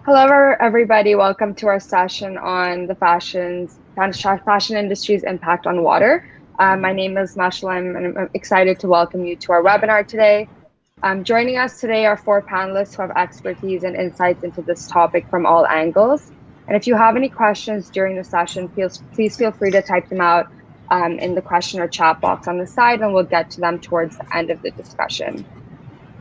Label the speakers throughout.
Speaker 1: Hello, everybody. Welcome to our session on the fashion industry's impact on water. My name is Mashalim, and I'm excited to welcome you to our webinar today. Joining us today are four panelists who have expertise and insights into this topic from all angles. And if you have any questions during the session, please feel free to type them out in the question or chat box on the side, and we'll get to them towards the end of the discussion.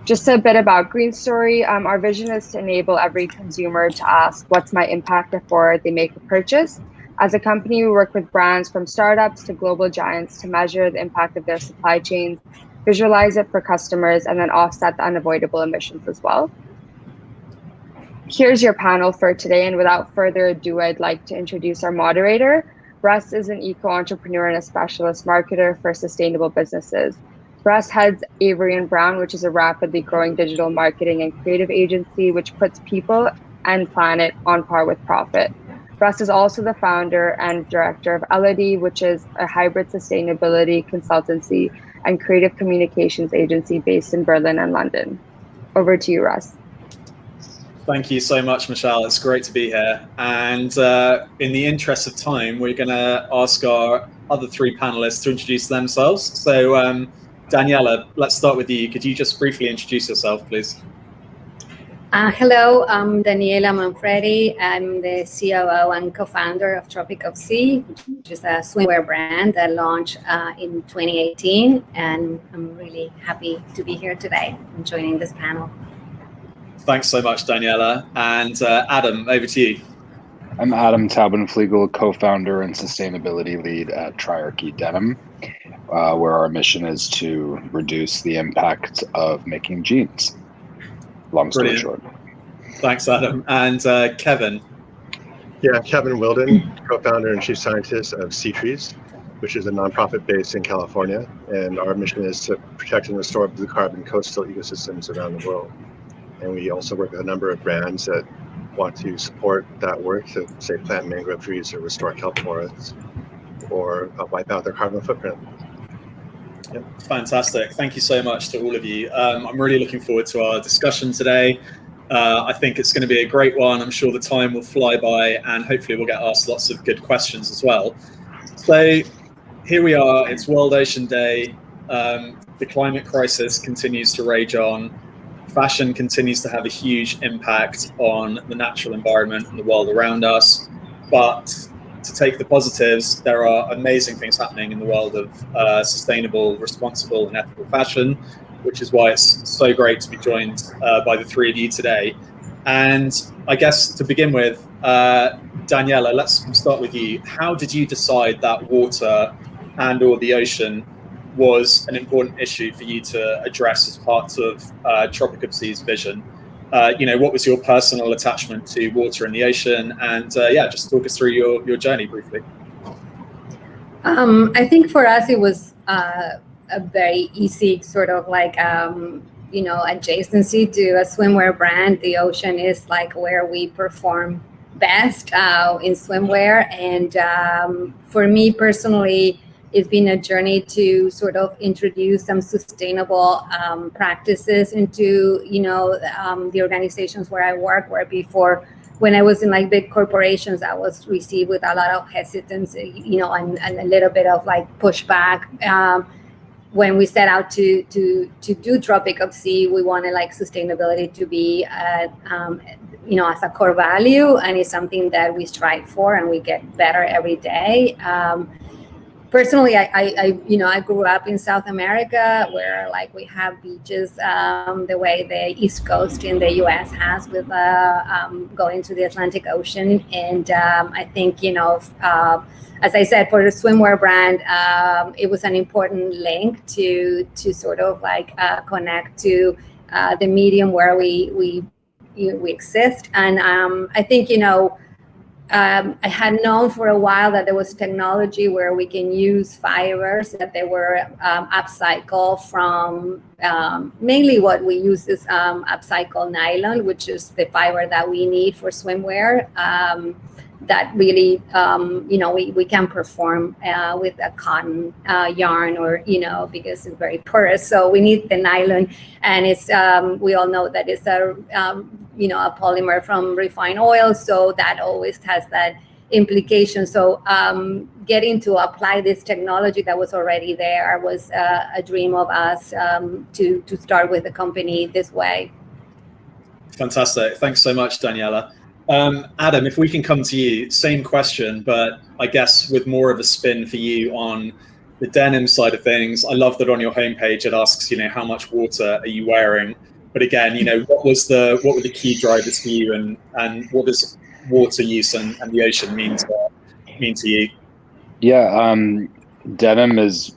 Speaker 1: Just a bit about Green Story. Our vision is to enable every consumer to ask, what's my impact before they make a purchase? As a company, we work with brands from startups to global giants to measure the impact of their supply chains, visualize it for customers, and then offset the unavoidable emissions as well. Here's your panel for today, and without further ado, I'd like to introduce our moderator. Russ is an eco-entrepreneur and a specialist marketer for sustainable businesses. Russ heads Avery & Brown, which is a rapidly growing digital marketing and creative agency which puts people and planet on par with profit. Russ is also the founder and director of Elodie, which is a hybrid sustainability consultancy and creative communications agency based in Berlin and London. Over to you, Russ.
Speaker 2: Thank you so much, Michelle. It's great to be here. And in the interest of time, we're going to ask our other three panelists to introduce themselves. So Daniela, let's start with you. Could you just briefly introduce yourself, please?
Speaker 3: Hello, I'm Daniela Manfredi. I'm the COO and co-founder of Tropic of Sea, which is a swimwear brand that launched in 2018. And I'm really happy to be here today and joining this panel.
Speaker 2: Thanks so much, Daniela. And Adam, over to you.
Speaker 4: I'm Adam Taubenfliegel, co-founder and sustainability lead at Triarchy Denim, where our mission is to reduce the impact of making jeans. Long story short.
Speaker 2: Thanks, Adam. And Kevin.
Speaker 5: Yeah, Kevin Wilden, co-founder and chief scientist of Sea Trees, which is a nonprofit based in California. And our mission is to protect and restore blue carbon coastal ecosystems around the world. And we also work with a number of brands that want to support that work to, say, plant mangrove trees or restore kelp forests or wipe out their carbon footprint.
Speaker 2: Yep. Fantastic. Thank you so much to all of you. I'm really looking forward to our discussion today. I think it's going to be a great one. I'm sure the time will fly by and hopefully we'll get asked lots of good questions as well. So here we are. It's World Ocean Day. The climate crisis continues to rage on. Fashion continues to have a huge impact on the natural environment and the world around us. But to take the positives, there are amazing things happening in the world of sustainable, responsible, and ethical fashion, which is why it's so great to be joined by the three of you today. And I guess to begin with, Daniela, let's start with you. How did you decide that water and/or the ocean was an important issue for you to address as part of Tropic of Sea's vision? What was your personal attachment to water in the ocean? And just talk us through your journey briefly.
Speaker 3: I think for us, it was a very easy sort of like, adjacency to a swimwear brand. The ocean is like where we perform best in swimwear. And for me personally, it's been a journey to sort of introduce some sustainable practices into, the organizations where I work, where before, when I was in like big corporations, I was received with a lot of hesitance, and a little bit of like pushback. When we set out to do Tropic of Sea, we wanted like sustainability to be, as a core value, and it's something that we strive for, and we get better every day. Personally, I grew up in South America, where like we have beaches the way the East Coast in the U.S. has with going to the Atlantic Ocean. And I think, as I said, for the swimwear brand, it was an important link to sort of like connect to the medium where we exist. And I think, I had known for a while that there was technology where we can use fibers that they were upcycled from, mainly what we use is upcycled nylon, which is the fiber that we need for swimwear. that really, we can perform with a cotton yarn, or, because it's very porous. So we need the nylon, and it's we all know that it's a polymer from refined oil, so that always has that implication. So getting to apply this technology that was already there was a dream of us, to start with the company this way.
Speaker 2: Fantastic. Thanks so much, Daniela. Adam, if we can come to you, same question, but I guess with more of a spin for you on the denim side of things. I love that on your homepage it asks, how much water are you wearing? But again, what were the key drivers for you, and what does water use and the ocean mean to you?
Speaker 4: Yeah, denim is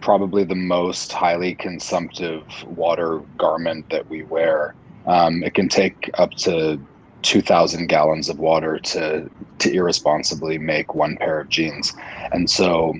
Speaker 4: probably the most highly consumptive water garment that we wear. It can take up to 2,000 gallons of water to irresponsibly make one pair of jeans. And so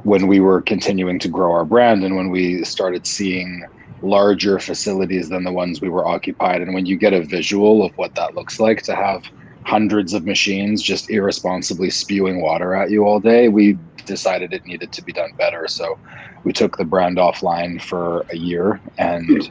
Speaker 4: when we were continuing to grow our brand, and when we started seeing larger facilities than the ones we were occupied, and when you get a visual of what that looks like, to have hundreds of machines just irresponsibly spewing water at you all day, we decided it needed to be done better. So we took the brand offline for a year and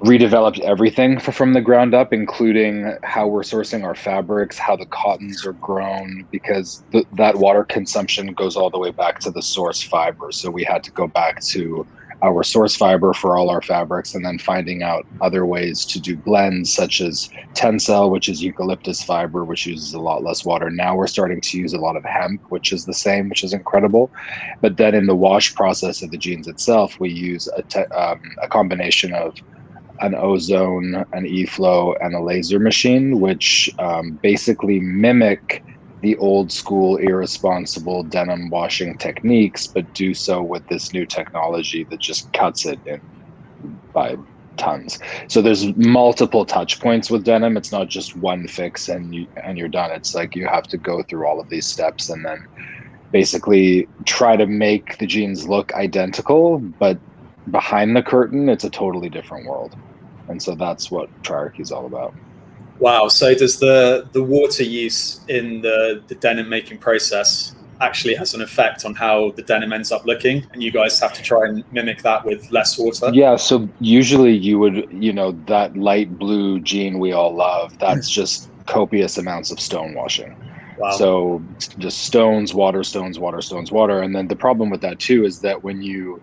Speaker 4: redeveloped everything from the ground up, including how we're sourcing our fabrics, how the cottons are grown, because that water consumption goes all the way back to the source fiber. So we had to go back to our source fiber for all our fabrics, and then finding out other ways to do blends, such as tencel, which is eucalyptus fiber, which uses a lot less water. Now we're starting to use a lot of hemp, which is the same, which is incredible. But then in the wash process of the jeans itself, we use a combination of an ozone, an e-flow, and a laser machine, which basically mimic the old school irresponsible denim washing techniques, but do so with this new technology that just cuts it in by tons. So there's multiple touch points with denim. It's not just one fix and you're done. It's like you have to go through all of these steps and then basically try to make the jeans look identical, but behind the curtain, it's a totally different world. And so that's what Triarchy is all about.
Speaker 2: Wow. So does the water use in the denim making process actually has an effect on how the denim ends up looking, and you guys have to try and mimic that with less water?
Speaker 4: Yeah, so usually you would, that light blue jean we all love, that's just copious amounts of stone washing.
Speaker 2: Wow.
Speaker 4: So just stones, water, stones, water, stones, water. And then the problem with that too is that when you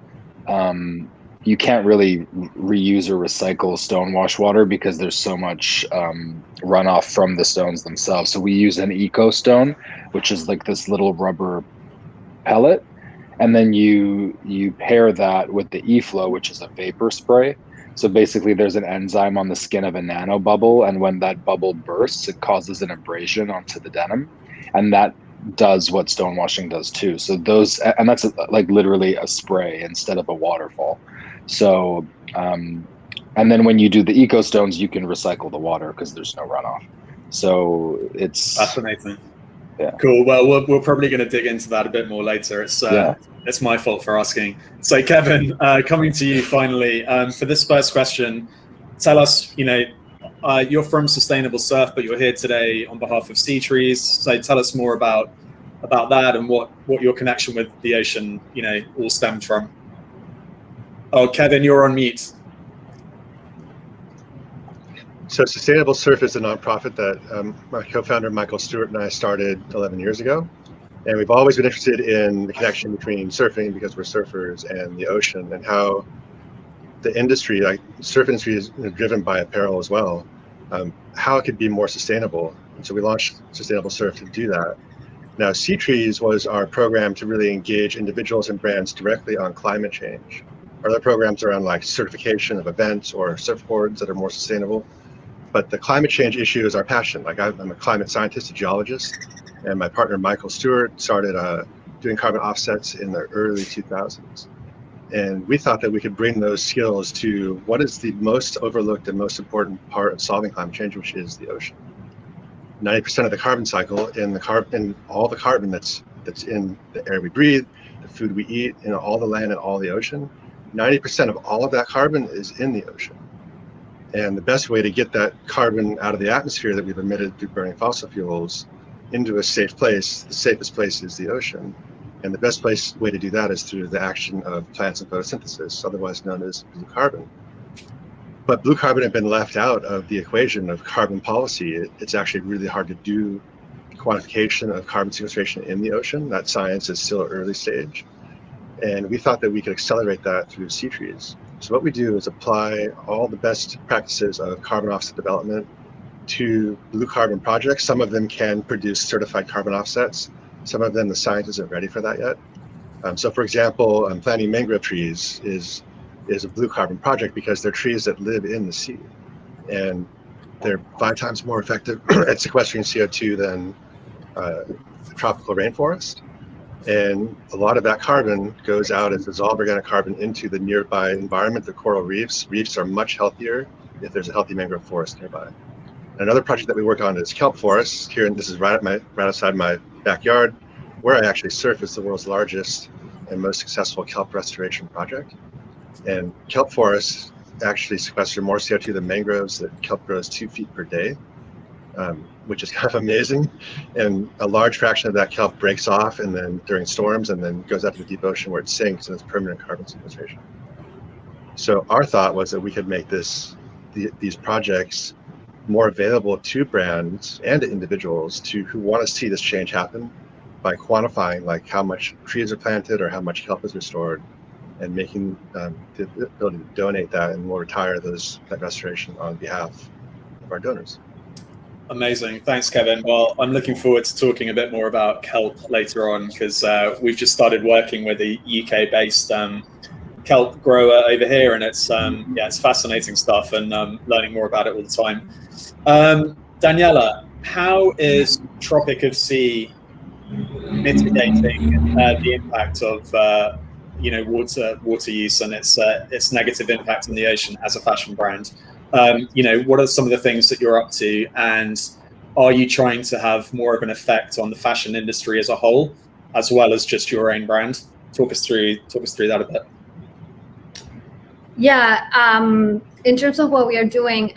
Speaker 4: can't really reuse or recycle stone wash water because there's so much runoff from the stones themselves. So we use an eco stone, which is like this little rubber pellet. And then you pair that with the e-flow, which is a vapor spray. So basically there's an enzyme on the skin of a nanobubble. And when that bubble bursts, it causes an abrasion onto the denim. And that does what stone washing does too. So and that's like literally a spray instead of a waterfall. So, and then when you do the eco stones, you can recycle the water because there's no runoff. So it's
Speaker 2: fascinating.
Speaker 4: Yeah.
Speaker 2: Cool. Well, we're probably going to dig into that a bit more later. It's my fault for asking. So Kevin, coming to you finally, for this first question, tell us, you're from Sustainable Surf, but you're here today on behalf of Sea Trees. So tell us more about that and what your connection with the ocean, all stemmed from. Oh, Kevin, you're on mute.
Speaker 5: So Sustainable Surf is a nonprofit that my co-founder Michael Stewart and I started 11 years ago. And we've always been interested in the connection between surfing, because we're surfers, and the ocean, and how the industry, like surf industry, is driven by apparel as well, how it could be more sustainable. And so we launched Sustainable Surf to do that. Now, Sea Trees was our program to really engage individuals and brands directly on climate change. Our other programs around like certification of events or surfboards that are more sustainable. But the climate change issue is our passion. Like I'm a climate scientist, a geologist, and my partner Michael Stewart started doing carbon offsets in the early 2000s. And we thought that we could bring those skills to what is the most overlooked and most important part of solving climate change, which is the ocean. 90% of the carbon cycle in all the carbon that's in the air we breathe, the food we eat, all the land and all the ocean, 90% of all of that carbon is in the ocean. And the best way to get that carbon out of the atmosphere that we've emitted through burning fossil fuels into a safe place, the safest place is the ocean. And the best way to do that is through the action of plants and photosynthesis, otherwise known as blue carbon. But blue carbon had been left out of the equation of carbon policy. It's actually really hard to do quantification of carbon sequestration in the ocean. That science is still at early stage. And we thought that we could accelerate that through sea trees. So what we do is apply all the best practices of carbon offset development to blue carbon projects. Some of them can produce certified carbon offsets. Some of them, the science isn't ready for that yet. So for example, planting mangrove trees is a blue carbon project because they're trees that live in the sea. And they're 5 times more effective at sequestering CO2 than the tropical rainforest. And a lot of that carbon goes out as dissolved organic carbon into the nearby environment, the coral reefs. Reefs are much healthier if there's a healthy mangrove forest nearby. Another project that we work on is kelp forests. Here, and this is right outside my backyard, where I actually surf, is the world's largest and most successful kelp restoration project. And kelp forests actually sequester more CO2 than mangroves. That kelp grows 2 feet per day, which is kind of amazing. And a large fraction of that kelp breaks off and then during storms and then goes out to the deep ocean where it sinks and it's permanent carbon sequestration. So our thought was that we could make these projects more available to brands and to individuals who want to see this change happen by quantifying like how much trees are planted or how much kelp is restored, and making the ability to donate that, and we'll retire that restoration on behalf of our donors.
Speaker 2: Amazing. Thanks, Kevin. Well, I'm looking forward to talking a bit more about kelp later on, because we've just started working with a UK-based kelp grower over here, and it's fascinating stuff, and learning more about it all the time. Daniela, how is Tropic of Sea mitigating the impact of water use and its negative impact on the ocean as a fashion brand? What are some of the things that you're up to, and are you trying to have more of an effect on the fashion industry as a whole, as well as just your own brand? Talk us through that a bit.
Speaker 3: Yeah, in terms of what we are doing,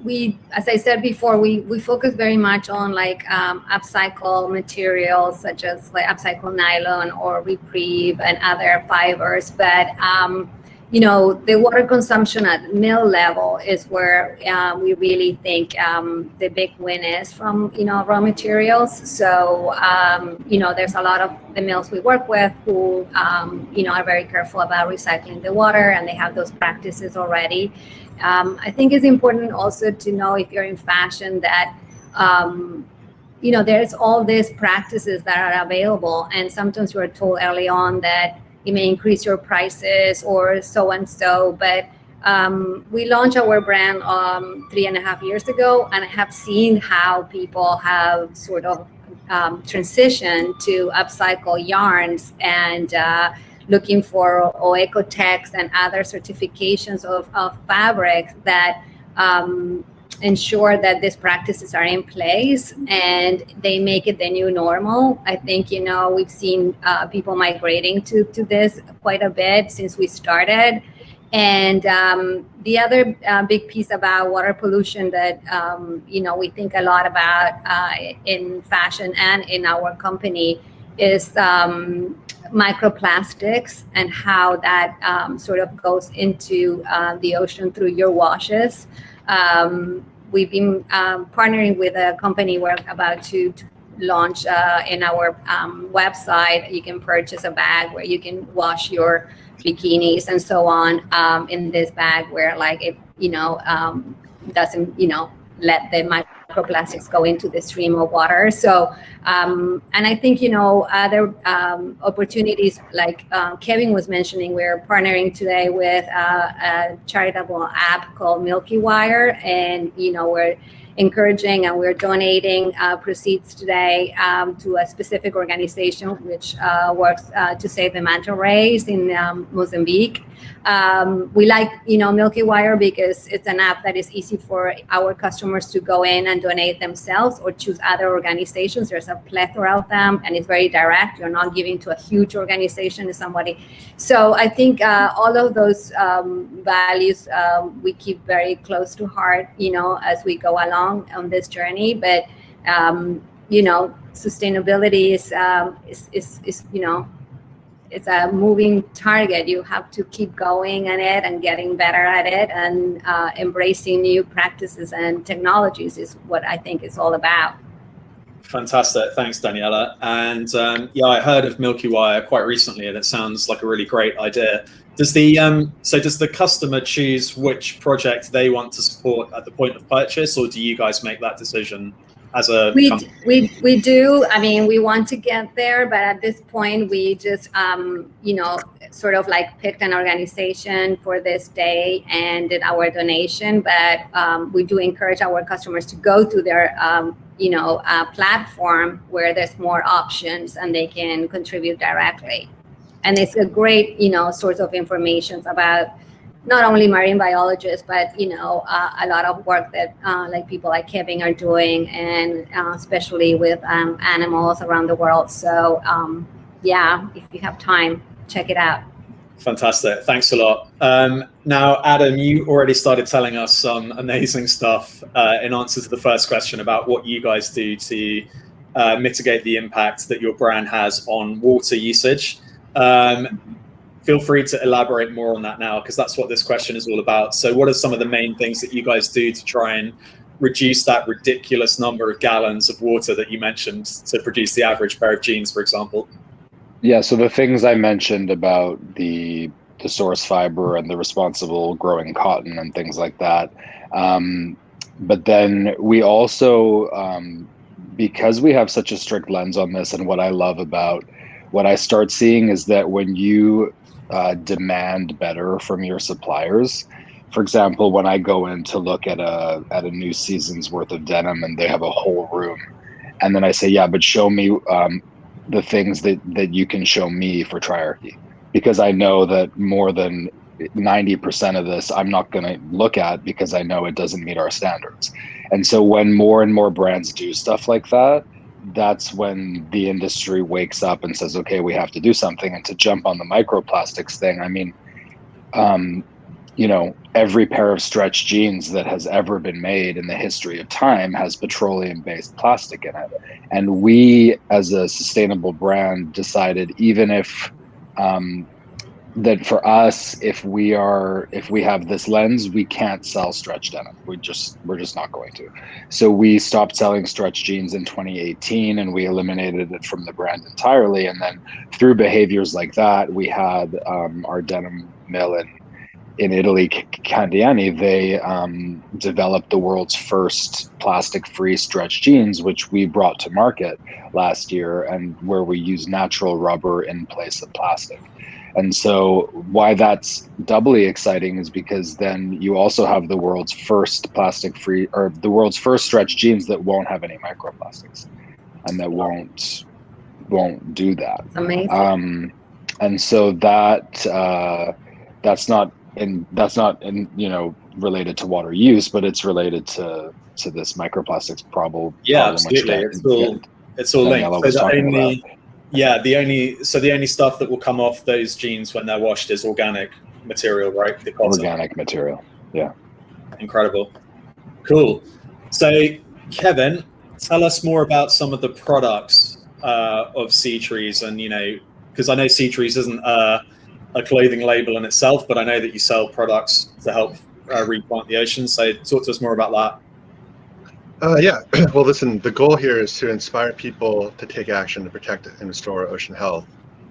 Speaker 3: we, as I said before, we focus very much on like upcycle materials such as like upcycle nylon or reprieve and other fibers. But the water consumption at mill level is where we really think the big win is from raw materials. So there's a lot of the mills we work with who are very careful about recycling the water, and they have those practices already. I think it's important also to know, if you're in fashion, that there's all these practices that are available, and sometimes you are told early on that it may increase your prices or so and so. But we launched our brand 3.5 years ago, and I have seen how people have sort of transitioned to upcycle yarns and looking for Oecotex and other certifications of fabrics that ensure that these practices are in place and they make it the new normal. I think, we've seen people migrating to this quite a bit since we started. And the other big piece about water pollution that, we think a lot about in fashion and in our company is microplastics, and how that sort of goes into the ocean through your washes. We've been partnering with a company we're about to launch in our website. You can purchase a bag where you can wash your bikinis and so on in this bag, where like it doesn't let the microplastics go into the stream of water. So and I think other opportunities, like Kevin was mentioning, we're partnering today with a charitable app called Milky Wire, and we're encouraging and we're donating proceeds today to a specific organization which works to save the manta rays in Mozambique. We like Milky Wire because it's an app that is easy for our customers to go in and donate themselves or choose other organizations. There's a plethora of them, and it's very direct. You're not giving to a huge organization, to somebody. So I think all of those values we keep very close to heart, as we go along on this journey. But sustainability is it's a moving target. You have to keep going at it and getting better at it, and embracing new practices and technologies is what I think it's all about.
Speaker 2: Fantastic. Thanks, Daniela. And I heard of Milky Wire quite recently, and it sounds like a really great idea. Does the customer choose which project they want to support at the point of purchase, or do you guys make that decision as a company?
Speaker 3: We do. I mean, we want to get there, but at this point, we just sort of like picked an organization for this day and did our donation. But we do encourage our customers to go to their platform where there's more options and they can contribute directly. And it's a great source of information about not only marine biologists, but a lot of work that like people like Kevin are doing, and especially with animals around the world. So if you have time, check it out.
Speaker 2: Fantastic. Thanks a lot. Now, Adam, you already started telling us some amazing stuff in answer to the first question about what you guys do to mitigate the impact that your brand has on water usage. Feel free to elaborate more on that now, because that's what this question is all about. So what are some of the main things that you guys do to try and reduce that ridiculous number of gallons of water that you mentioned to produce the average pair of jeans, for example?
Speaker 4: Yeah, so the things I mentioned about the source fiber and the responsible growing cotton and things like that. But then we also, because we have such a strict lens on this, and what I love about what I start seeing is that when you demand better from your suppliers, for example, when I go in to look at a new season's worth of denim and they have a whole room, and then I say, yeah, but show me the things that you can show me for Triarchy, because I know that more than 90% of this I'm not going to look at because I know it doesn't meet our standards. And so when more and more brands do stuff like that, that's when the industry wakes up and says, okay, we have to do something. And to jump on the microplastics thing, I mean, every pair of stretch jeans that has ever been made in the history of time has petroleum-based plastic in it. And we, as a sustainable brand, decided even if that for us, if we have this lens, we can't sell stretch denim. We're just not going to. So we stopped selling stretch jeans in 2018, and we eliminated it from the brand entirely. And then through behaviors like that, we had our denim mill in Italy, Candiani. They developed the world's first plastic-free stretch jeans, which we brought to market last year, and where we use natural rubber in place of plastic. And so why that's doubly exciting is because then you also have the world's first plastic-free, or the world's first stretch jeans that won't have any microplastics, and that won't do that.
Speaker 3: Amazing.
Speaker 4: And so that's not related to water use, but it's related to this microplastics problem.
Speaker 2: Yeah, absolutely. It's all linked. So the only stuff that will come off those jeans when they're washed is organic material, right? The cotton.
Speaker 4: Organic material, yeah.
Speaker 2: Incredible. Cool. So, Kevin, tell us more about some of the products of Sea Trees, and because I know Sea Trees isn't a clothing label in itself, but I know that you sell products to help replant the ocean. So, talk to us more about that.
Speaker 5: Yeah, well, listen, the goal here is to inspire people to take action to protect and restore ocean health.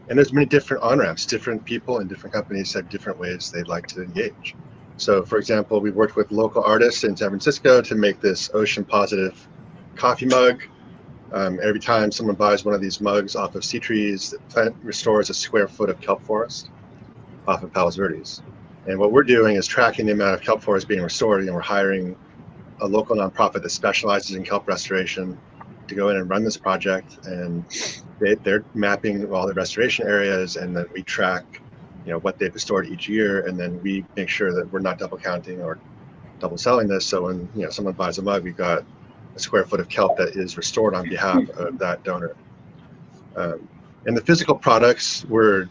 Speaker 5: And there's many different on-ramps. Different people and different companies have different ways they'd like to engage. So, for example, we worked with local artists in San Francisco to make this ocean-positive coffee mug. Every time someone buys one of these mugs off of Sea Trees, the plant restores a square foot of kelp forest off of Palos Verdes. And what we're doing is tracking the amount of kelp forest being restored, and we're hiring a local nonprofit that specializes in kelp restoration to go in and run this project, and they're mapping all the restoration areas, and then we track what they've restored each year, and then we make sure that we're not double counting or double selling this. So when someone buys a mug, we've got a square foot of kelp that is restored on behalf of that donor. And the physical products were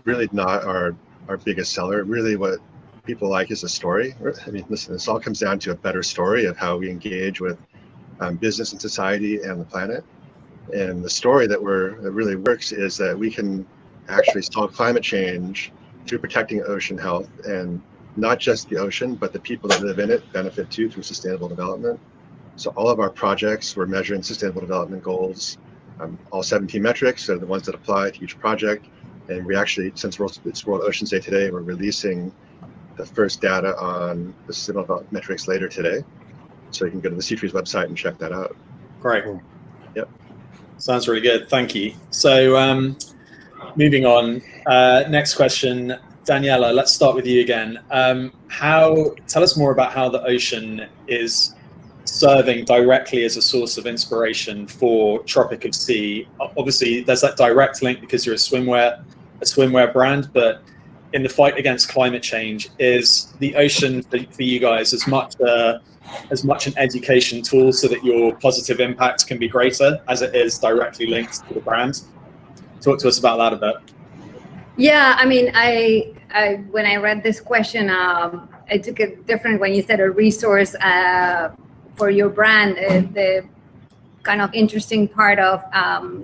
Speaker 5: really not our biggest seller. Really what people like is a story. I mean, listen, this all comes down to a better story of how we engage with business and society and the planet. And the story that really works is that we can actually solve climate change through protecting ocean health, and not just the ocean, but the people that live in it benefit too through sustainable development. So all of our projects, we're measuring sustainable development goals, all 17 metrics are the ones that apply to each project. And we actually, since it's World Oceans Day today, we're releasing the first data on the sustainable development metrics later today. So you can go to the Sea Trees website and check that out.
Speaker 2: Great.
Speaker 5: Yep.
Speaker 2: Sounds really good. Thank you. So moving on, next question, Daniela, let's start with you again. Tell us more about how the ocean is serving directly as a source of inspiration for Tropic of Sea. Obviously, there's that direct link because you're a swimwear brand, but in the fight against climate change, is the ocean for you guys as much an education tool so that your positive impact can be greater as it is directly linked to the brand? Talk to us about that a bit.
Speaker 3: Yeah, I mean, I when I read this question, I took it different when you said a resource for your brand. The kind of interesting part of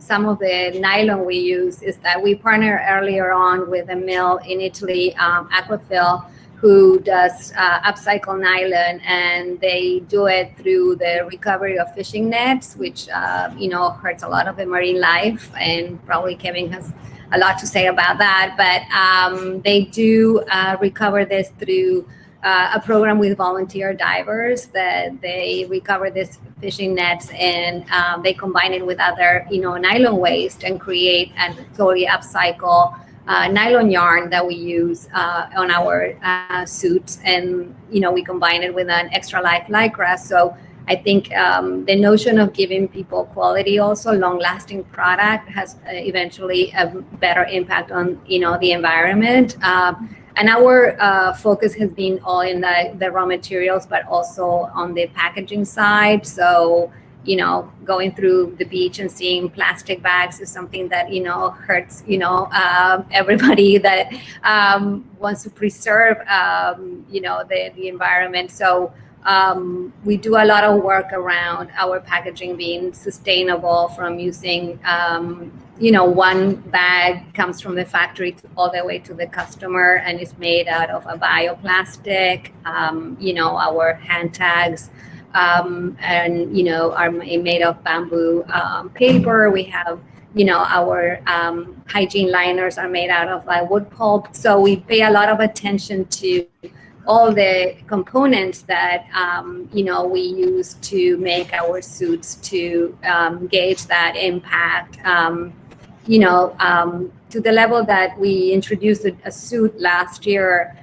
Speaker 3: some of the nylon we use is that we partner earlier on with a mill in Italy, Aquafil, who does upcycle nylon, and they do it through the recovery of fishing nets, which hurts a lot of the marine life, and probably Kevin has a lot to say about that. But they do recover this through a program with volunteer divers that they recover this fishing nets, and they combine it with other nylon waste and create and totally upcycle nylon yarn that we use on our suits, and we combine it with an extra life lycra. So I think the notion of giving people quality, also long-lasting product, has eventually a better impact on the environment. And our focus has been all in the raw materials, but also on the packaging side. So going through the beach and seeing plastic bags is something that hurts everybody that wants to preserve the environment. So we do a lot of work around our packaging being sustainable, from using one bag comes from the factory all the way to the customer and is made out of a bioplastic. Our hand tags and are made of bamboo paper. We have our hygiene liners are made out of wood pulp. So we pay a lot of attention to all the components that we use to make our suits, to gauge that impact. To the level that we introduced a suit last year,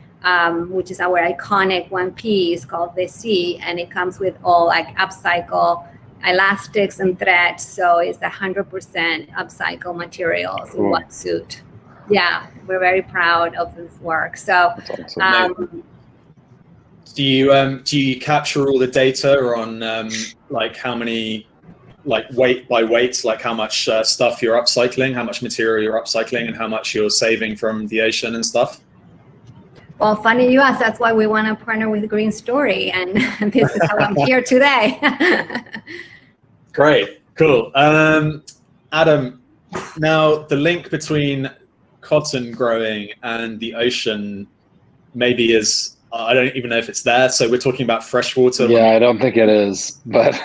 Speaker 3: which is our iconic one piece called the Sea, and it comes with all upcycle elastics and threads. So it's 100% upcycle materials in one suit. Yeah, we're very proud of this work. So
Speaker 2: do you capture all the data on how many, weight by weight, how much stuff you're upcycling, how much material you're upcycling, and how much you're saving from the ocean and stuff?
Speaker 3: Well, funny you ask. That's why we want to partner with Green Story, and this is how I'm here today.
Speaker 2: Great, cool. Adam, now the link between cotton growing and the ocean maybe is, I don't even know if it's there. So we're talking about freshwater.
Speaker 4: Yeah, I don't think it is, but.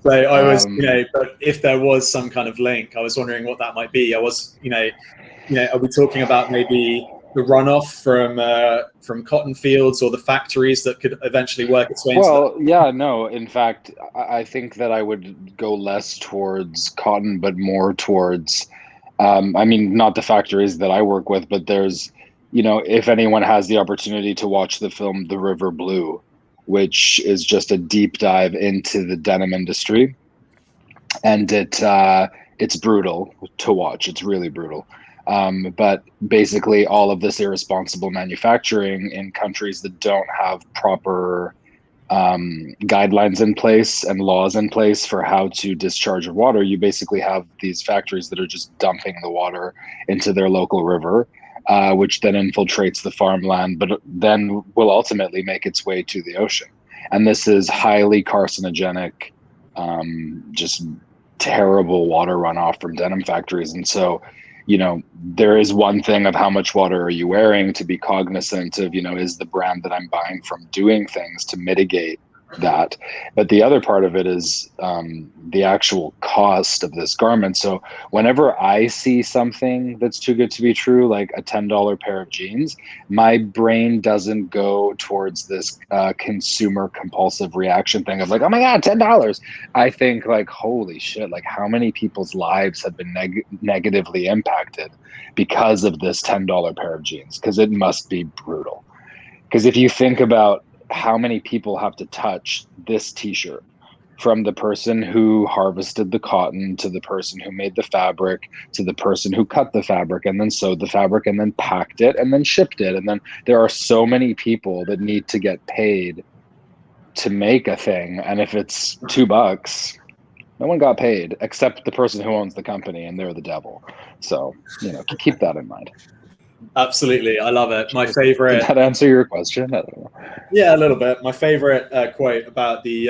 Speaker 2: So I was, but if there was some kind of link, I was wondering what that might be. I was, are we talking about maybe the runoff from cotton fields or the factories that could eventually work its way into
Speaker 4: Well, yeah, no. In fact, I think that I would go less towards cotton, but more towards, not the factories that I work with, but there's, if anyone has the opportunity to watch the film The River Blue, which is just a deep dive into the denim industry, and it's brutal to watch. It's really brutal. But basically all of this irresponsible manufacturing in countries that don't have proper guidelines in place and laws in place for how to discharge your water, you basically have these factories that are just dumping the water into their local river, which then infiltrates the farmland, but then will ultimately make its way to the ocean. And this is highly carcinogenic, just terrible water runoff from denim factories. And so, there is one thing of how much water are you wearing, to be cognizant of, is the brand that I'm buying from doing things to mitigate that. But the other part of it is the actual cost of this garment. So whenever I see something that's too good to be true, like a $10 pair of jeans, my brain doesn't go towards this consumer compulsive reaction thing of like, oh my God, $10. I think like, holy shit, like how many people's lives have been negatively impacted because of this $10 pair of jeans? Because it must be brutal. Because if you think about how many people have to touch this t-shirt, from the person who harvested the cotton to the person who made the fabric to the person who cut the fabric and then sewed the fabric and then packed it and then shipped it. And then there are so many people that need to get paid to make a thing. And if it's $2, no one got paid except the person who owns the company, and they're the devil. So, keep that in mind.
Speaker 2: Absolutely. I love it. My favorite.
Speaker 4: Did that answer your question? I don't know.
Speaker 2: Yeah, a little bit. My favorite quote about the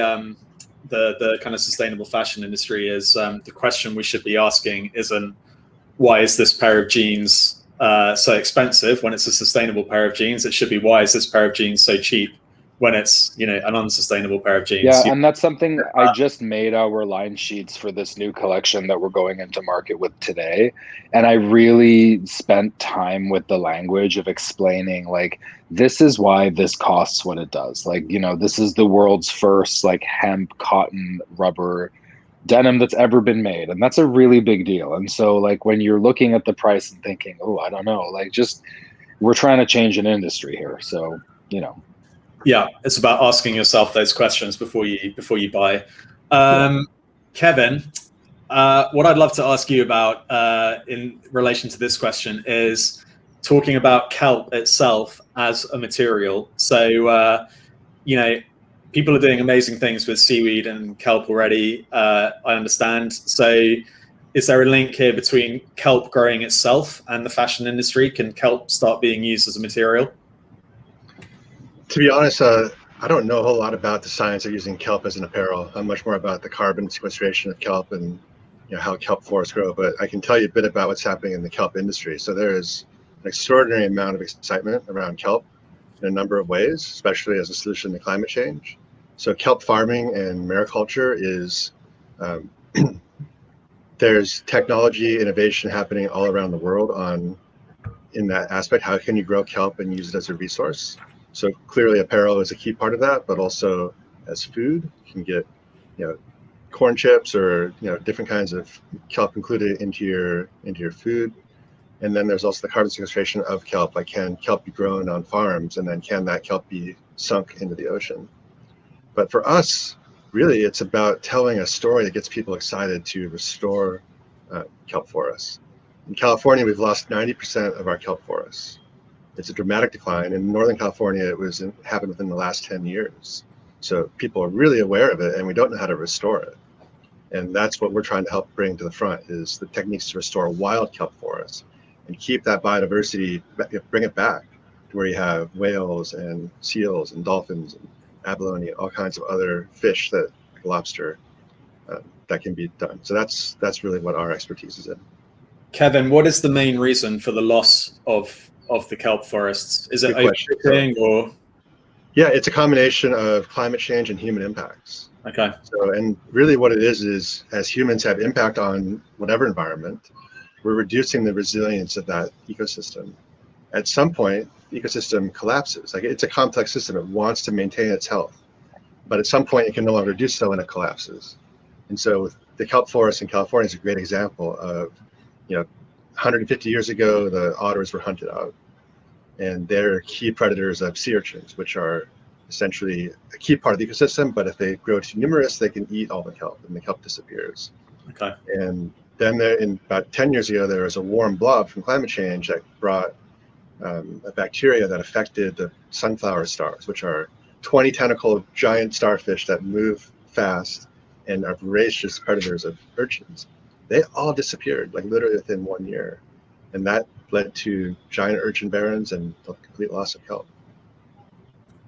Speaker 2: kind of sustainable fashion industry is the question we should be asking isn't why is this pair of jeans so expensive when it's a sustainable pair of jeans. It should be why is this pair of jeans so cheap when it's an unsustainable pair of jeans.
Speaker 4: Yeah, and that's something I just made our line sheets for this new collection that we're going into market with today. And I really spent time with the language of explaining like, this is why this costs what it does. Like, this is the world's first like hemp, cotton, rubber denim that's ever been made. And that's a really big deal. And so like when you're looking at the price and thinking, oh, I don't know, like we're trying to change an industry here. So,
Speaker 2: Yeah, it's about asking yourself those questions before you buy. Kevin, what I'd love to ask you about in relation to this question is talking about kelp itself as a material. So, people are doing amazing things with seaweed and kelp already, I understand. So is there a link here between kelp growing itself and the fashion industry? Can kelp start being used as a material?
Speaker 5: To be honest, I don't know a whole lot about the science of using kelp as an apparel. I'm much more about the carbon sequestration of kelp and how kelp forests grow. But I can tell you a bit about what's happening in the kelp industry. So there is an extraordinary amount of excitement around kelp in a number of ways, especially as a solution to climate change. So kelp farming and mariculture is, there's technology innovation happening all around the world in that aspect. How can you grow kelp and use it as a resource? So clearly apparel is a key part of that, but also as food, you can get, corn chips or, different kinds of kelp included into your food. And then there's also the carbon sequestration of kelp. Like, can kelp be grown on farms? And then can that kelp be sunk into the ocean? But for us, really, it's about telling a story that gets people excited to restore kelp forests. In California, we've lost 90% of our kelp forests. It's a dramatic decline. In Northern California, it happened within the last 10 years. So people are really aware of it, and we don't know how to restore it. And that's what we're trying to help bring to the front, is the techniques to restore wild kelp forests and keep that biodiversity, bring it back to where you have whales and seals and dolphins and abalone, all kinds of other fish like lobster, that can be done. So that's really what our expertise is in.
Speaker 2: Kevin, what is the main reason for the loss of the kelp forests? Is it overfishing or?
Speaker 5: Yeah, it's a combination of climate change and human impacts.
Speaker 2: Okay.
Speaker 5: So, and really what it is as humans have impact on whatever environment, we're reducing the resilience of that ecosystem. At some point, the ecosystem collapses. Like, it's a complex system. It wants to maintain its health, but at some point it can no longer do so and it collapses. And so the kelp forest in California is a great example of, 150 years ago, the otters were hunted out, and they're key predators of sea urchins, which are essentially a key part of the ecosystem. But if they grow too numerous, they can eat all the kelp, and the kelp disappears.
Speaker 2: Okay. And
Speaker 5: then about 10 years ago, there was a warm blob from climate change that brought a bacteria that affected the sunflower stars, which are 20-tentacled giant starfish that move fast and are voracious predators of urchins. They all disappeared, like literally within 1 year. And that led to giant urchin barrens and the complete loss of kelp.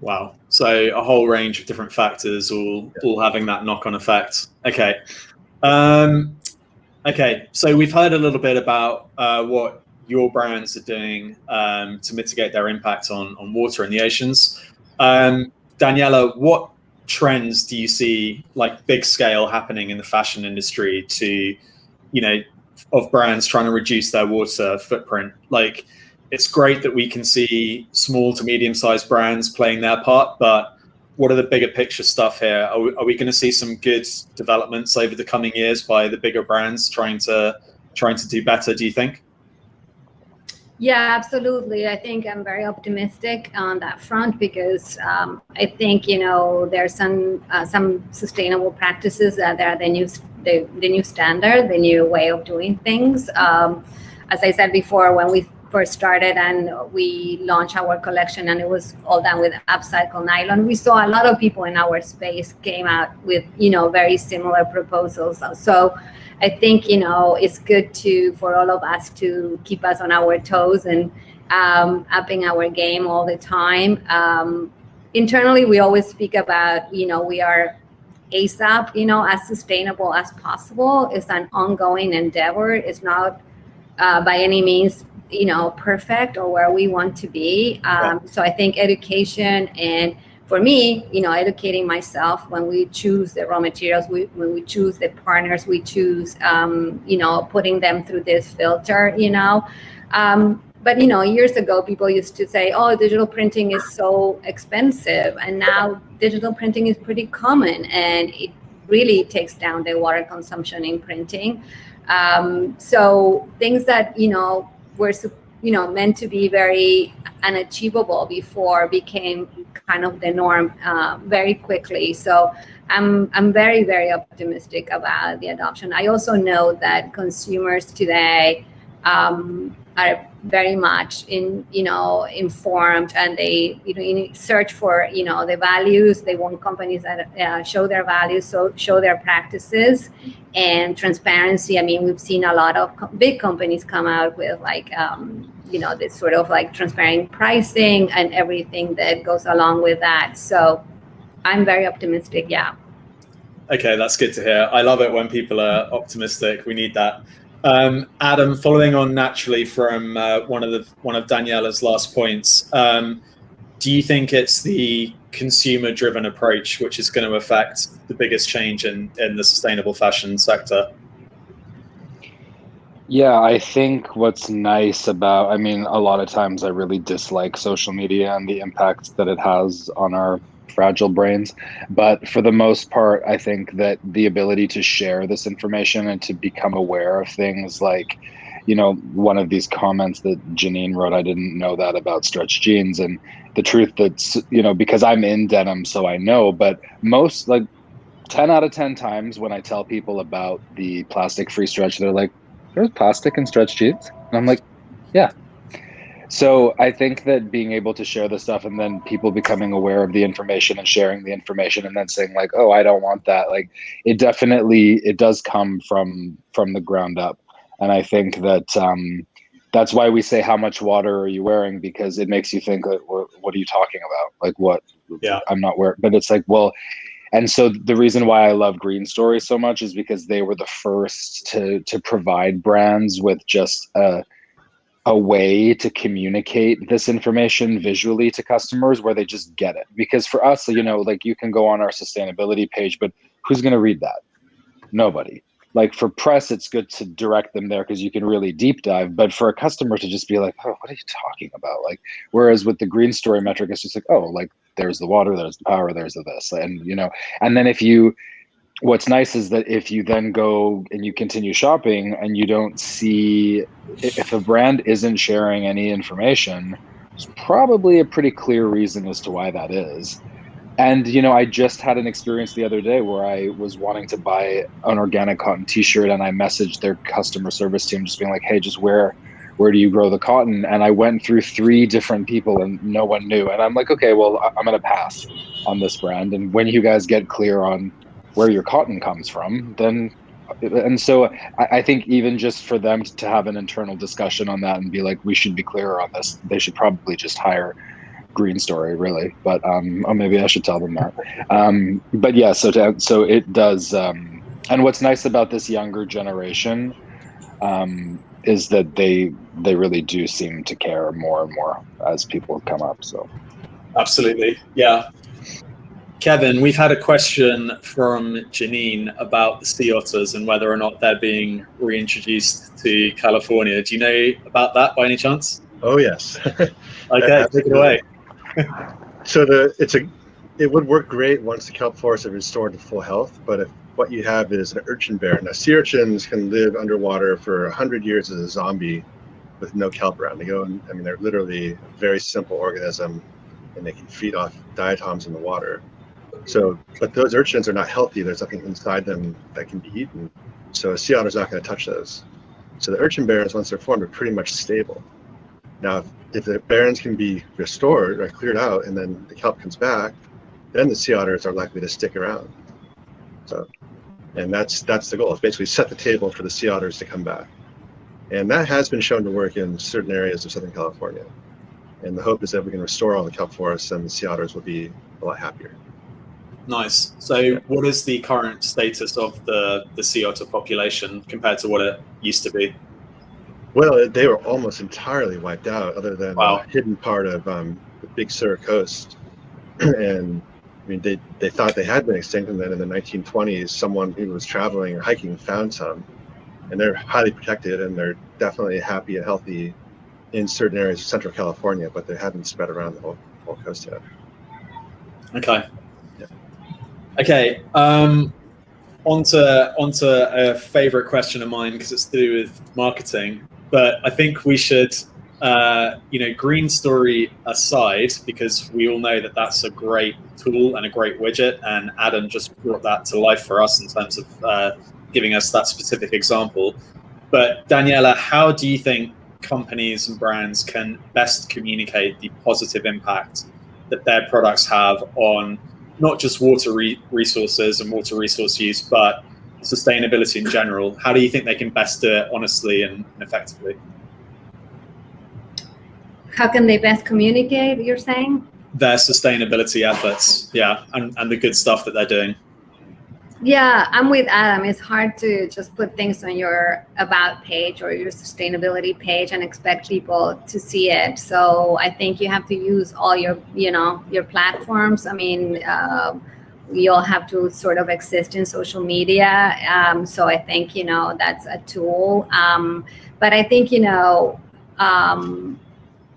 Speaker 2: Wow. So a whole range of different factors all having that knock-on effect. Okay. Okay, so we've heard a little bit about what your brands are doing to mitigate their impact on water and the oceans. Daniela, what trends do you see, like big scale, happening in the fashion industry to, of brands trying to reduce their water footprint? Like, it's great that we can see small to medium-sized brands playing their part, but what are the bigger picture stuff here? Are we going to see some good developments over the coming years by the bigger brands trying to do better, do you think?
Speaker 3: Yeah, absolutely. I think I'm very optimistic on that front because I think there's some sustainable practices that are the new standard, the new way of doing things. As I said before, when we first started and we launched our collection and it was all done with upcycled nylon, we saw a lot of people in our space came out with very similar proposals. So I think it's good for all of us to keep us on our toes and upping our game all the time. Internally, we always speak about we are ASAP, as sustainable as possible. It's an ongoing endeavor. It's not by any means perfect or where we want to be. So I think education, and for me, educating myself when we choose the raw materials, when we choose the partners, we choose, putting them through this filter, But, years ago, people used to say, oh, digital printing is so expensive. And now digital printing is pretty common and it really takes down the water consumption in printing. So things that, were meant to be very unachievable before became kind of the norm very quickly. So I'm very, very optimistic about the adoption. I also know that consumers today are very much informed, and they search for the values. They want companies that show their values, so show their practices and transparency. I mean, we've seen a lot of big companies come out with this sort of transparent pricing and everything that goes along with that. So I'm very optimistic. Yeah.
Speaker 2: Okay, that's good to hear. I love it when people are optimistic. We need that. Adam, following on naturally from one of Daniela's last points, do you think it's the consumer-driven approach which is going to affect the biggest change in the sustainable fashion sector?
Speaker 4: Yeah, I think what's nice about, a lot of times I really dislike social media and the impact that it has on our fragile brains. But for the most part, I think that the ability to share this information and to become aware of things like, one of these comments that Janine wrote, I didn't know that about stretch jeans. And the truth that's, because I'm in denim, so I know, but most 10 out of 10 times when I tell people about the plastic-free stretch, they're like, there's plastic in stretch jeans? And I'm like, yeah. So I think that being able to share this stuff and then people becoming aware of the information and sharing the information and then saying like, oh, I don't want that. It does come from the ground up. And I think that that's why we say, how much water are you wearing? Because it makes you think, what are you talking about? What? Yeah. I'm not wearing, but it's like, well, and so the reason why I love Green Story so much is because they were the first to provide brands with just a way to communicate this information visually to customers where they just get it. Because for us, you can go on our sustainability page, but who's going to read that? Nobody. For press, it's good to direct them there because you can really deep dive. But for a customer to just be like, oh, what are you talking about? Whereas with the Green Story metric, it's just like, oh, there's the water, there's the power, there's the this. And, and then what's nice is that if you then go and you continue shopping and you don't see, if a brand isn't sharing any information, there's probably a pretty clear reason as to why that is. And, I just had an experience the other day where I was wanting to buy an organic cotton t-shirt and I messaged their customer service team just being like, hey, just where do you grow the cotton? And I went through 3 different people and no one knew. And I'm like, okay, well, I'm going to pass on this brand. And when you guys get clear on where your cotton comes from, then, and so I think even just for them to have an internal discussion on that and be like, we should be clearer on this, they should probably just hire Green Story, really. But or maybe I should tell them that. But yeah, so it does. And what's nice about this younger generation is that they really do seem to care more and more as people come up. So
Speaker 2: absolutely, yeah. Kevin, we've had a question from Janine about the sea otters and whether or not they're being reintroduced to California. Do you know about that by any chance?
Speaker 5: Oh yes.
Speaker 2: Okay, take it away.
Speaker 5: So it would work great once the kelp forests are restored to full health, but if what you have is an urchin bear. Now, sea urchins can live underwater for 100 years as a zombie with no kelp around. They're literally a very simple organism, and they can feed off diatoms in the water. So, but those urchins are not healthy. There's nothing inside them that can be eaten. So a sea otter's not going to touch those. So the urchin barrens, once they're formed, are pretty much stable. Now, if the barrens can be restored or cleared out, and then the kelp comes back, then the sea otters are likely to stick around. So, and that's the goal. It's basically set the table for the sea otters to come back. And that has been shown to work in certain areas of Southern California. And the hope is that we can restore all the kelp forests and the sea otters will be a lot happier.
Speaker 2: Nice. So what is the current status of the sea otter population compared to what it used to be?
Speaker 5: Well, they were almost entirely wiped out, other than
Speaker 2: Wow.
Speaker 5: a hidden part of the Big Sur coast. And they thought they had been extinct, and then in the 1920s, someone who was traveling or hiking found some, and they're highly protected, and they're definitely happy and healthy in certain areas of Central California, but they haven't spread around the whole coast yet.
Speaker 2: Okay.
Speaker 5: Yeah.
Speaker 2: Okay. Onto a favorite question of mine, because it's to do with marketing. But I think we should, green story aside, because we all know that that's a great tool and a great widget, and Adam just brought that to life for us in terms of giving us that specific example. But Daniela, how do you think companies and brands can best communicate the positive impact that their products have on not just water resources and water resource use, but sustainability in general? How do you think they can best do it honestly and effectively?
Speaker 3: How can they best communicate, you're saying?
Speaker 2: Their sustainability efforts, yeah, and the good stuff that they're doing.
Speaker 3: Yeah, I'm with Adam. It's hard to just put things on your about page or your sustainability page and expect people to see it. So I think you have to use all your platforms. We all have to sort of exist in social media. So I think, that's a tool. But I think,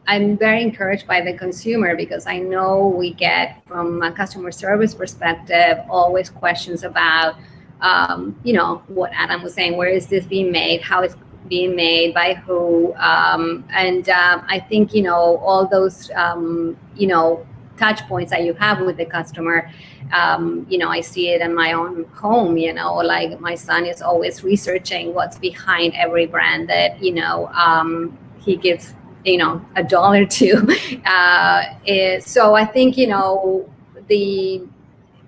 Speaker 3: I'm very encouraged by the consumer, because I know we get, from a customer service perspective, always questions about, what Adam was saying, where is this being made, how it's being made, by who, and I think, all those, touch points that you have with the customer, I see it in my own home, like my son is always researching what's behind every brand that, he gives $1 to. So I think, the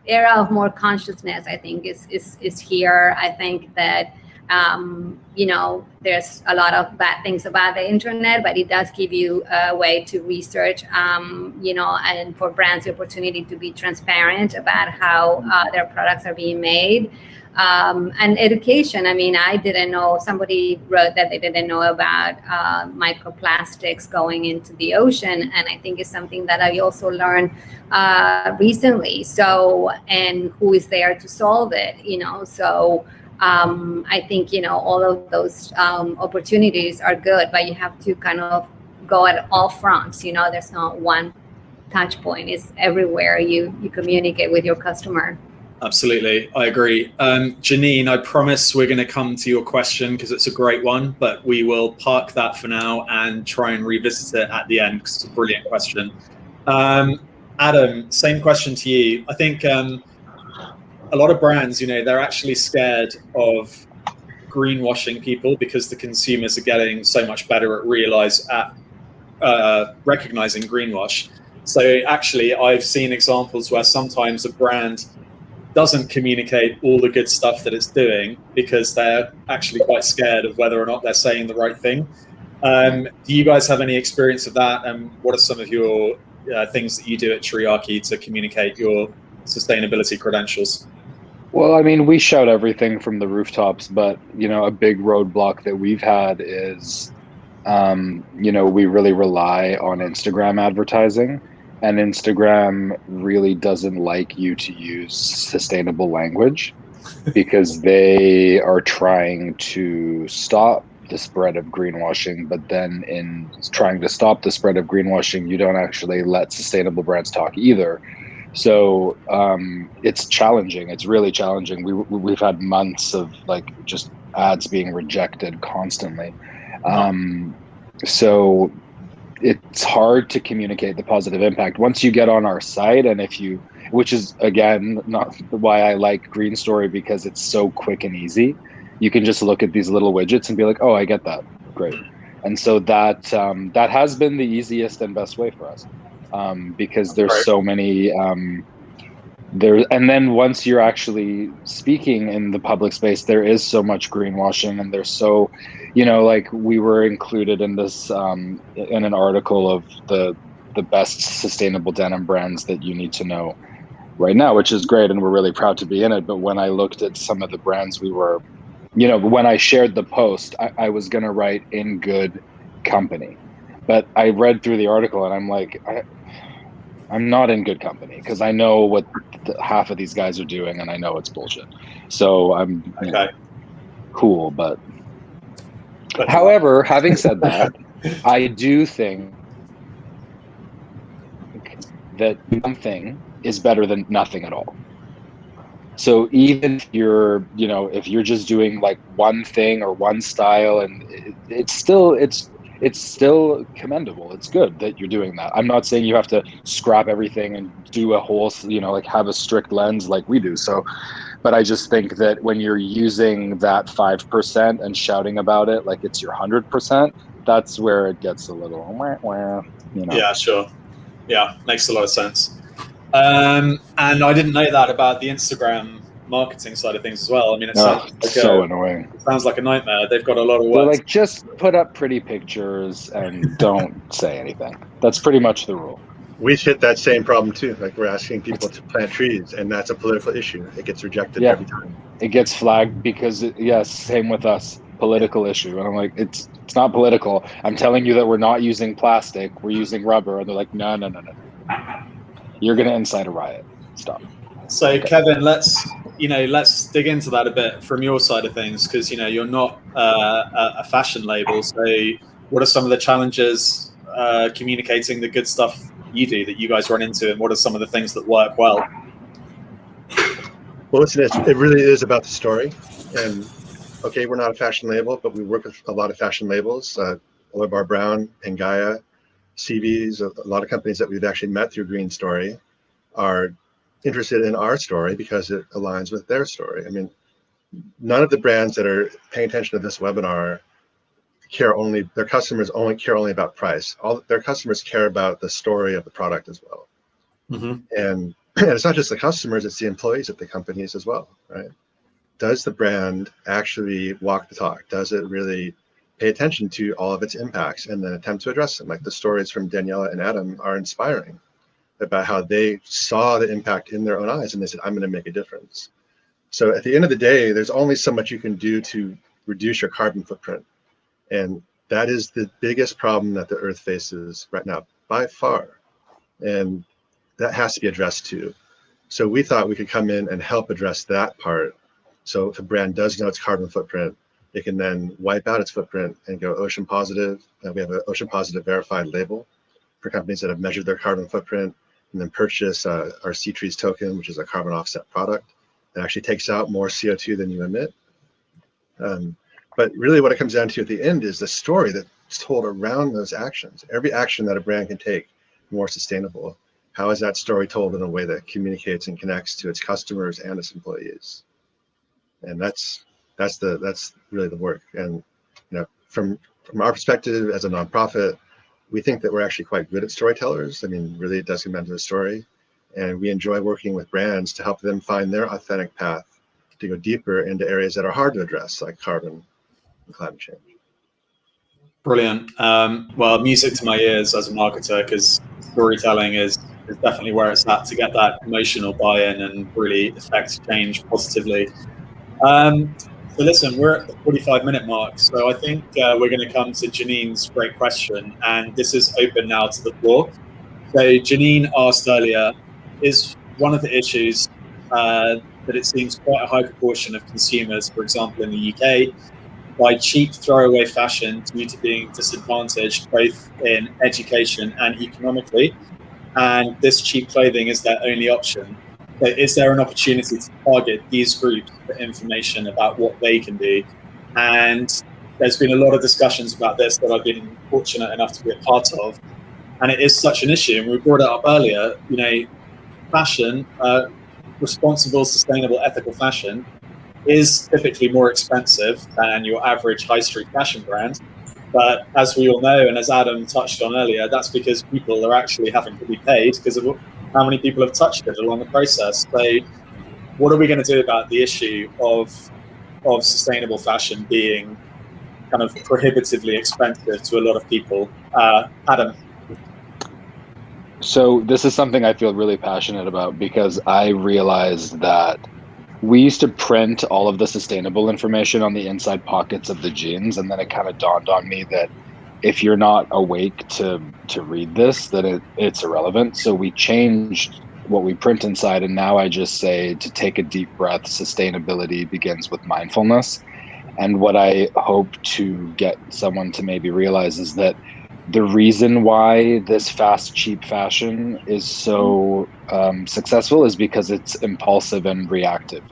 Speaker 3: era of more consciousness, I think, is here. I think that, there's a lot of bad things about the internet, but it does give you a way to research, and for brands the opportunity to be transparent about how their products are being made. And education. I didn't know, somebody wrote that they didn't know about microplastics going into the ocean. And I think it's something that I also learned recently. So, and who is there to solve it, So I think, all of those opportunities are good, but you have to kind of go at all fronts. There's not one touch point. It's everywhere you communicate with your customer.
Speaker 2: Absolutely, I agree. Janine, I promise we're going to come to your question because it's a great one, but we will park that for now and try and revisit it at the end because it's a brilliant question. Adam, same question to you. I think a lot of brands, they're actually scared of greenwashing people because the consumers are getting so much better at recognizing greenwash. So actually, I've seen examples where sometimes a brand doesn't communicate all the good stuff that it's doing because they're actually quite scared of whether or not they're saying the right thing. Do you guys have any experience of that? And what are some of your things that you do at Teriyaki to communicate your sustainability credentials?
Speaker 4: Well, I mean, we shout everything from the rooftops, but a big roadblock that we've had is, we really rely on Instagram advertising, and Instagram really doesn't like you to use sustainable language because they are trying to stop the spread of greenwashing. But then, in trying to stop the spread of greenwashing, you don't actually let sustainable brands talk either. So it's challenging. It's really challenging. We've had months of like just ads being rejected constantly. So it's hard to communicate the positive impact once you get on our site. And which is again not why I like Green Story, because it's so quick and easy. You can just look at these little widgets and be like, oh, I get that, great. And so that has been the easiest and best way for us, because there's so many there. And then once you're actually speaking in the public space, there is so much greenwashing, and there's so like we were included in this in an article of the best sustainable denim brands that you need to know right now, which is great, and we're really proud to be in it. But when I looked at some of the brands we were, when I shared the post, I was going to write in good company, but I read through the article and I'm like, I'm not in good company, because I know what half of these guys are doing, and I know it's bullshit. So I'm cool, but however, having said that, I do think that something is better than nothing at all. So even if you're just doing like one thing or one style, and it's still commendable. It's good that you're doing that. I'm not saying you have to scrap everything and do a whole, like have a strict lens like we do. So, but I just think that when you're using that 5% and shouting about it like it's your 100%, that's where it gets a little,
Speaker 2: Yeah, sure. Yeah, makes a lot of sense. And I didn't know that about the Instagram marketing side of things as well. I mean, it sounds like
Speaker 4: so annoying.
Speaker 2: It sounds like a nightmare. They've got a lot of work.
Speaker 4: They're like, just put up pretty pictures and don't say anything. That's pretty much the rule.
Speaker 5: We hit that same problem too. Like, we're asking people to plant trees, and that's a political issue. It gets rejected every time.
Speaker 4: It gets flagged because yes, same with us. Political issue. And I'm like, it's not political. I'm telling you that we're not using plastic. We're using rubber. And they're like, no. You're going to incite a riot. Stop.
Speaker 2: So okay. Kevin, let's dig into that a bit from your side of things, because you're not a fashion label. So what are some of the challenges communicating the good stuff you do that you guys run into, and what are some of the things that work well?
Speaker 5: Well, listen, it really is about the story. And okay, we're not a fashion label, but we work with a lot of fashion labels. Oliver Brown, Pangaya, CVs, a lot of companies that we've actually met through Green Story are interested in our story because it aligns with their story. I mean, none of the brands that are paying attention to this webinar their customers only care about price. All their customers care about the story of the product as well. Mm-hmm. And it's not just the customers, it's the employees at the companies as well, right? Does the brand actually walk the talk? Does it really pay attention to all of its impacts and then attempt to address them? Like the stories from Daniela and Adam are inspiring about how they saw the impact in their own eyes and they said, I'm going to make a difference. So at the end of the day, there's only so much you can do to reduce your carbon footprint. And that is the biggest problem that the Earth faces right now, by far. And that has to be addressed too. So we thought we could come in and help address that part. So if a brand does know its carbon footprint, it can then wipe out its footprint and go ocean positive. We have an ocean positive verified label for companies that have measured their carbon footprint and then purchase our Sea Trees token, which is a carbon offset product that actually takes out more CO2 than you emit. But really what it comes down to at the end is the story that's told around those actions. Every action that a brand can take more sustainable. How is that story told in a way that communicates and connects to its customers and its employees? And that's really the work. And from our perspective as a nonprofit, we think that we're actually quite good at storytellers. I mean, really it does come down to the story. And we enjoy working with brands to help them find their authentic path to go deeper into areas that are hard to address, like carbon and climate change.
Speaker 2: Brilliant. Well, music to my ears as a marketer, because storytelling is is definitely where it's at to get that emotional buy-in and really affect change positively. So listen, we're at the 45-minute mark, so I think we're going to come to Janine's great question, and this is open now to the floor. So Janine asked earlier, is one of the issues that it seems quite a high proportion of consumers, for example in the UK, buy cheap throwaway fashion due to being disadvantaged both in education and economically, and this cheap clothing is their only option. So is there an opportunity to target these groups for information about what they can do? And there's been a lot of discussions about this that I've been fortunate enough to be a part of, and it is such an issue. And we brought it up earlier, you know, fashion, responsible, sustainable, ethical fashion is typically more expensive than your average high street fashion brand. But as we all know, and as Adam touched on earlier, that's because people are actually having to be paid because of how many people have touched it along the process. So what are we going to do about the issue of sustainable fashion being kind of prohibitively expensive to a lot of people? Adam?
Speaker 4: So this is something I feel really passionate about because I realized that we used to print all of the sustainable information on the inside pockets of the jeans, and then it kind of dawned on me that if you're not awake to read this, that it's irrelevant. So we changed what we print inside, and now I just say to take a deep breath. Sustainability begins with mindfulness. And what I hope to get someone to maybe realize is that the reason why this fast, cheap fashion is so successful is because it's impulsive and reactive.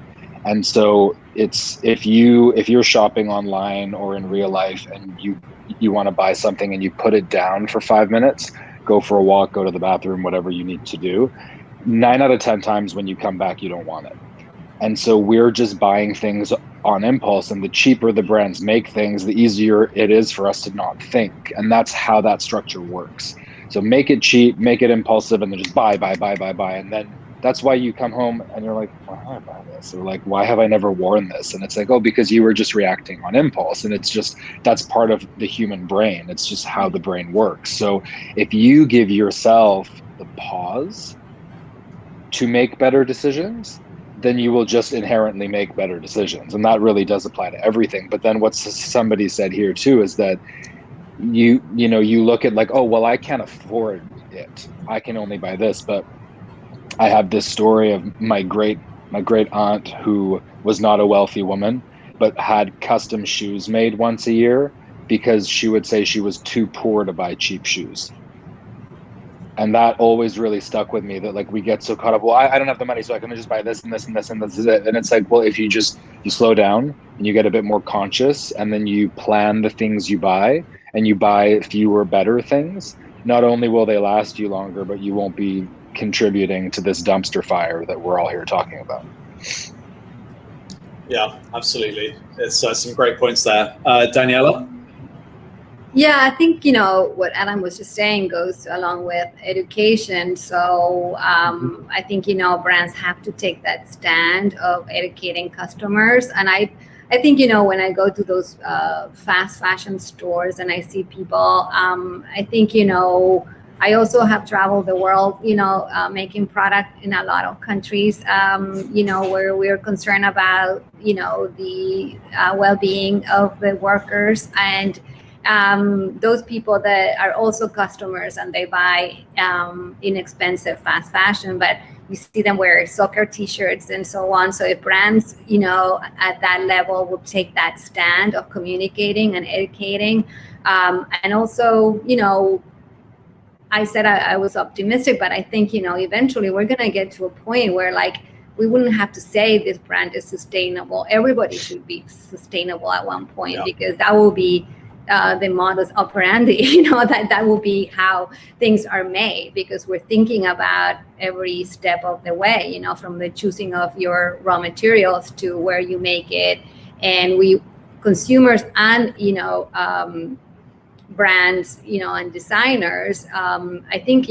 Speaker 4: And so it's if you're shopping online or in real life and you want to buy something and you put it down for 5 minutes, go for a walk, go to the bathroom, whatever you need to do, 9 out of 10 times when you come back, you don't want it. And so we're just buying things on impulse, and the cheaper the brands make things, the easier it is for us to not think. And that's how that structure works. So make it cheap, make it impulsive, and then just buy. And then that's why you come home and you're like, why did I buy this? Or like, why have I never worn this? And it's like, oh, because you were just reacting on impulse. And it's just, that's part of the human brain. It's just how the brain works. So if you give yourself the pause to make better decisions, then you will just inherently make better decisions. And that really does apply to everything. But then what somebody said here too is that you look at like, oh, well, I can't afford it. I can only buy this. But I have this story of my great aunt who was not a wealthy woman, but had custom shoes made once a year because she would say she was too poor to buy cheap shoes. And that always really stuck with me, that like we get so caught up, well, I don't have the money, so I can just buy this and this and this and this is it. And it's like, well, if you slow down and you get a bit more conscious and then you plan the things you buy and you buy fewer, better things, not only will they last you longer, but you won't be contributing to this dumpster fire that we're all here talking about.
Speaker 2: Yeah, absolutely. It's some great points there. Daniela?
Speaker 3: Yeah, I think, what Adam was just saying goes along with education. So I think, brands have to take that stand of educating customers. And I think, when I go to those fast fashion stores and I see people, I think, I also have traveled the world, making product in a lot of countries, where we're concerned about, the well-being of the workers and those people that are also customers and they buy inexpensive fast fashion, but you see them wear soccer t-shirts and so on. So if brands, at that level will take that stand of communicating and educating, and also, I said I was optimistic, but I think, eventually we're going to get to a point where like, we wouldn't have to say this brand is sustainable. Everybody should be sustainable at one point, because that will be the modus operandi, that will be how things are made, because we're thinking about every step of the way, from the choosing of your raw materials to where you make it. And we consumers and, brands, and designers, I think,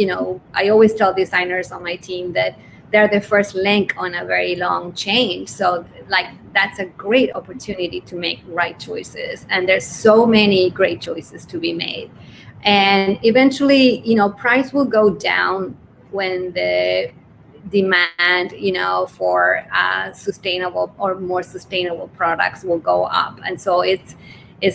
Speaker 3: I always tell designers on my team that they're the first link on a very long chain. So like, that's a great opportunity to make right choices. And there's so many great choices to be made. And eventually, price will go down when the demand, for sustainable or more sustainable products will go up. And so it's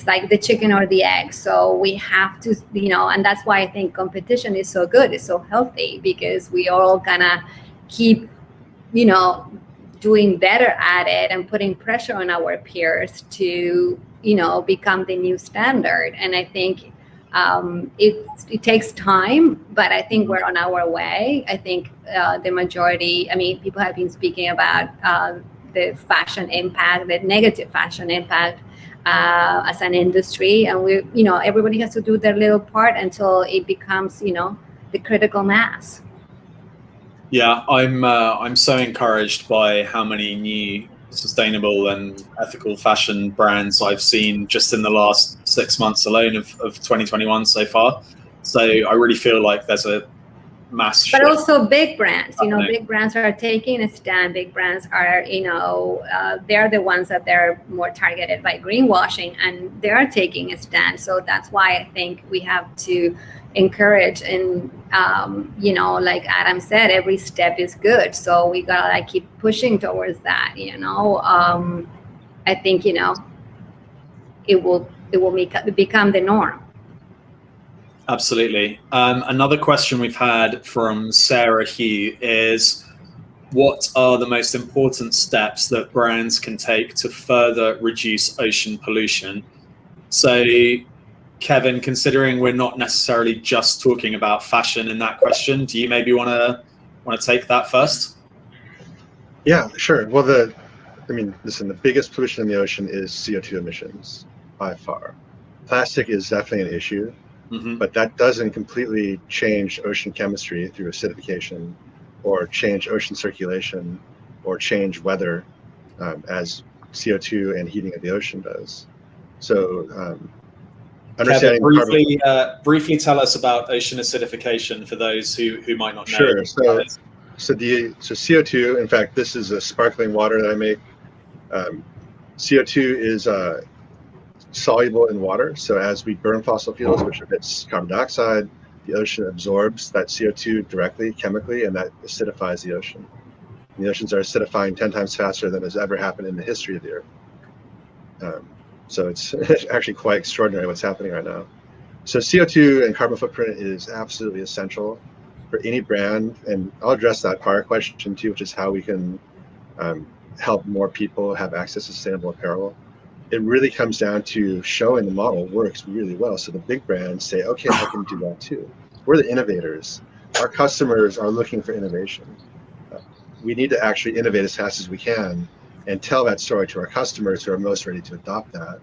Speaker 3: like the chicken or the egg. So we have to, and that's why I think competition is so good, it's so healthy, because we all gonna keep, doing better at it and putting pressure on our peers to, become the new standard. And I think it takes time, but I think we're on our way. I think the majority, people have been speaking about the fashion impact, the negative fashion impact as an industry, and everybody has to do their little part until it becomes, the critical mass.
Speaker 2: Yeah, I'm so encouraged by how many new sustainable and ethical fashion brands I've seen just in the last 6 months alone of 2021 so far. So I really feel like there's a mass shift.
Speaker 3: But also big brands, big brands are taking a stand. Big brands are, they're the ones that they're more targeted by greenwashing, and they are taking a stand. So that's why I think we have to encourage, and like Adam said, every step is good. So we gotta keep pushing towards that. I think it will become the norm.
Speaker 2: Absolutely. Another question we've had from Sarah Hugh is, what are the most important steps that brands can take to further reduce ocean pollution? So, Kevin, considering we're not necessarily just talking about fashion in that question, do you maybe want to take that first?
Speaker 5: Yeah, sure. Well, listen, the biggest pollution in the ocean is CO2 emissions by far. Plastic is definitely an issue. Mm-hmm. But that doesn't completely change ocean chemistry through acidification, or change ocean circulation, or change weather as CO2 and heating of the ocean does. So understanding
Speaker 2: Kevin, briefly tell us about ocean acidification for those who might not know.
Speaker 5: Sure. So CO2, in fact, this is a sparkling water that I make. CO2 is soluble in water. So as we burn fossil fuels, which emits carbon dioxide, the ocean absorbs that CO2 directly, chemically, and that acidifies the ocean. And the oceans are acidifying 10 times faster than has ever happened in the history of the Earth. So it's actually quite extraordinary what's happening right now. So CO2 and carbon footprint is absolutely essential for any brand. And I'll address that prior question too, which is how we can help more people have access to sustainable apparel. It really comes down to showing the model works really well. So the big brands say, okay, I can do that too. We're the innovators. Our customers are looking for innovation. We need to actually innovate as fast as we can and tell that story to our customers who are most ready to adopt that.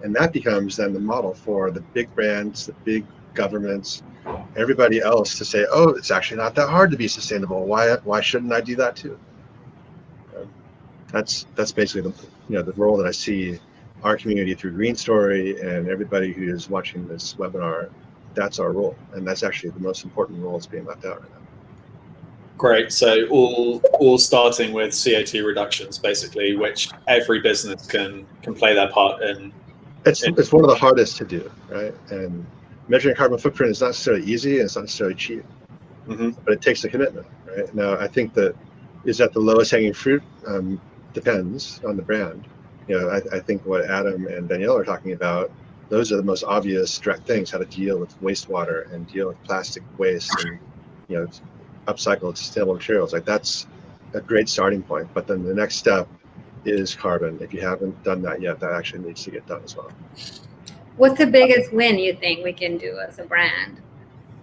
Speaker 5: And that becomes then the model for the big brands, the big governments, everybody else to say, oh, it's actually not that hard to be sustainable. Why shouldn't I do that too? That's basically the role that I see our community through Green Story, and everybody who is watching this webinar. That's our role, and that's actually the most important role that's being left out right now.
Speaker 2: Great. So all starting with CO2 reductions, basically, which every business can play their part in.
Speaker 5: It's one of the hardest to do, right? And measuring carbon footprint is not necessarily easy, and it's not necessarily cheap, but it takes a commitment, right? Now, I think that is that the lowest hanging fruit depends on the brand. I think what Adam and Danielle are talking about, those are the most obvious direct things: how to deal with wastewater and deal with plastic waste, and upcycle sustainable materials. Like, that's a great starting point. But then the next step is carbon. If you haven't done that yet, that actually needs to get done as well.
Speaker 3: What's the biggest win you think we can do as a brand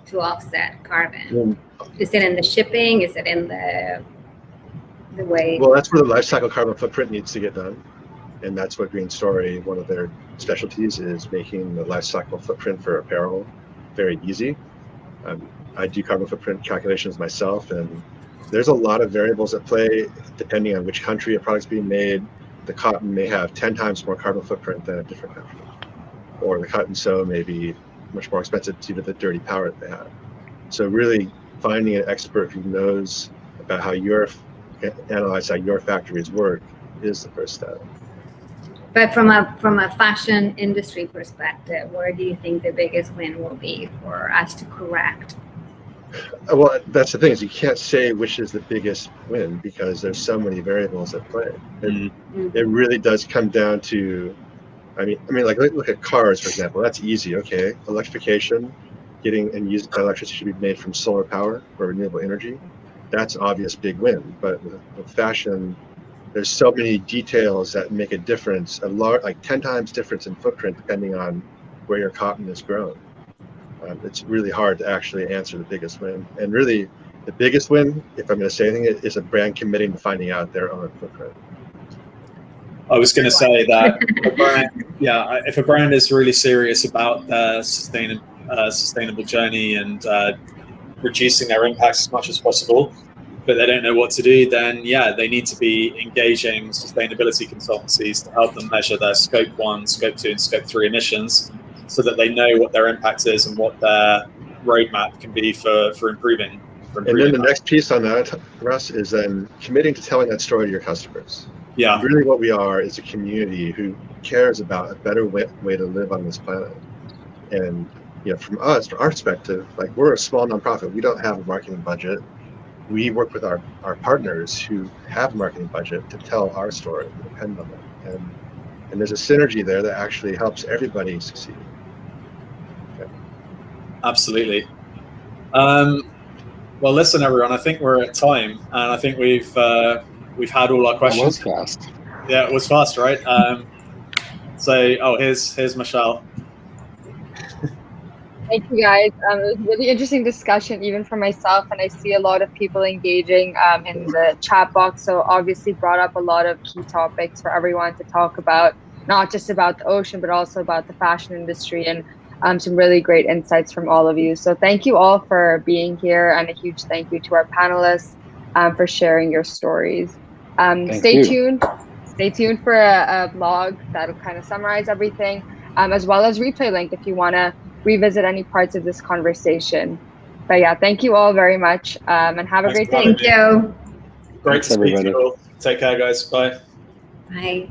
Speaker 3: to offset carbon? Is it in the shipping? Is it in the way?
Speaker 5: Well, that's where the life cycle carbon footprint needs to get done. And that's what Green Story, one of their specialties, is making the life cycle footprint for apparel very easy. I do carbon footprint calculations myself, and there's a lot of variables at play depending on which country a product's being made. The cotton may have 10 times more carbon footprint than a different country, or the cut and sew may be much more expensive due to the dirty powder that they have. So really finding an expert who knows about how analyze how your factories work is the first step.
Speaker 3: But from a fashion industry perspective, where do you think the biggest win will be for us to correct?
Speaker 5: Well, that's the thing, is you can't say which is the biggest win because there's so many variables at play. It really does come down to, I mean, like look at cars, for example. That's easy. Okay, electrification, getting and using electricity should be made from solar power or renewable energy. That's an obvious big win. But with fashion, there's so many details that make a difference, like 10 times difference in footprint depending on where your cotton is grown. It's really hard to actually answer the biggest win. And really, the biggest win, if I'm going to say anything, is a brand committing to finding out their own footprint.
Speaker 2: I was going to say that if a brand is really serious about their sustainable journey and reducing their impacts as much as possible, but they don't know what to do, then they need to be engaging sustainability consultancies to help them measure their Scope 1, Scope 2, and Scope 3 emissions, so that they know what their impact is and what their roadmap can be for improving. And
Speaker 5: then the next piece on that, Russ, is then committing to telling that story to your customers.
Speaker 2: Yeah.
Speaker 5: Really what we are is a community who cares about a better way to live on this planet. And from our perspective, like, we're a small nonprofit. We don't have a marketing budget. We work with our partners who have a marketing budget to tell our story. We depend on them. And there's a synergy there that actually helps everybody succeed. Okay.
Speaker 2: Absolutely. Well, listen, everyone, I think we're at time, and I think we've had all our questions.
Speaker 4: That was fast.
Speaker 2: Yeah, it was fast, right? Here's Michelle.
Speaker 1: Thank you, guys. It was a really interesting discussion, even for myself, and I see a lot of people engaging in the chat box. So obviously brought up a lot of key topics for everyone to talk about, not just about the ocean, but also about the fashion industry, and some really great insights from all of you. So thank you all for being here, and a huge thank you to our panelists for sharing your stories. Stay tuned for a blog that'll kind of summarize everything, as well as replay link if you want to revisit any parts of this conversation. But thank you all very much, and have a great day.
Speaker 3: Thank you.
Speaker 2: Great to speak to you all. Take care, guys. Bye.
Speaker 3: Bye.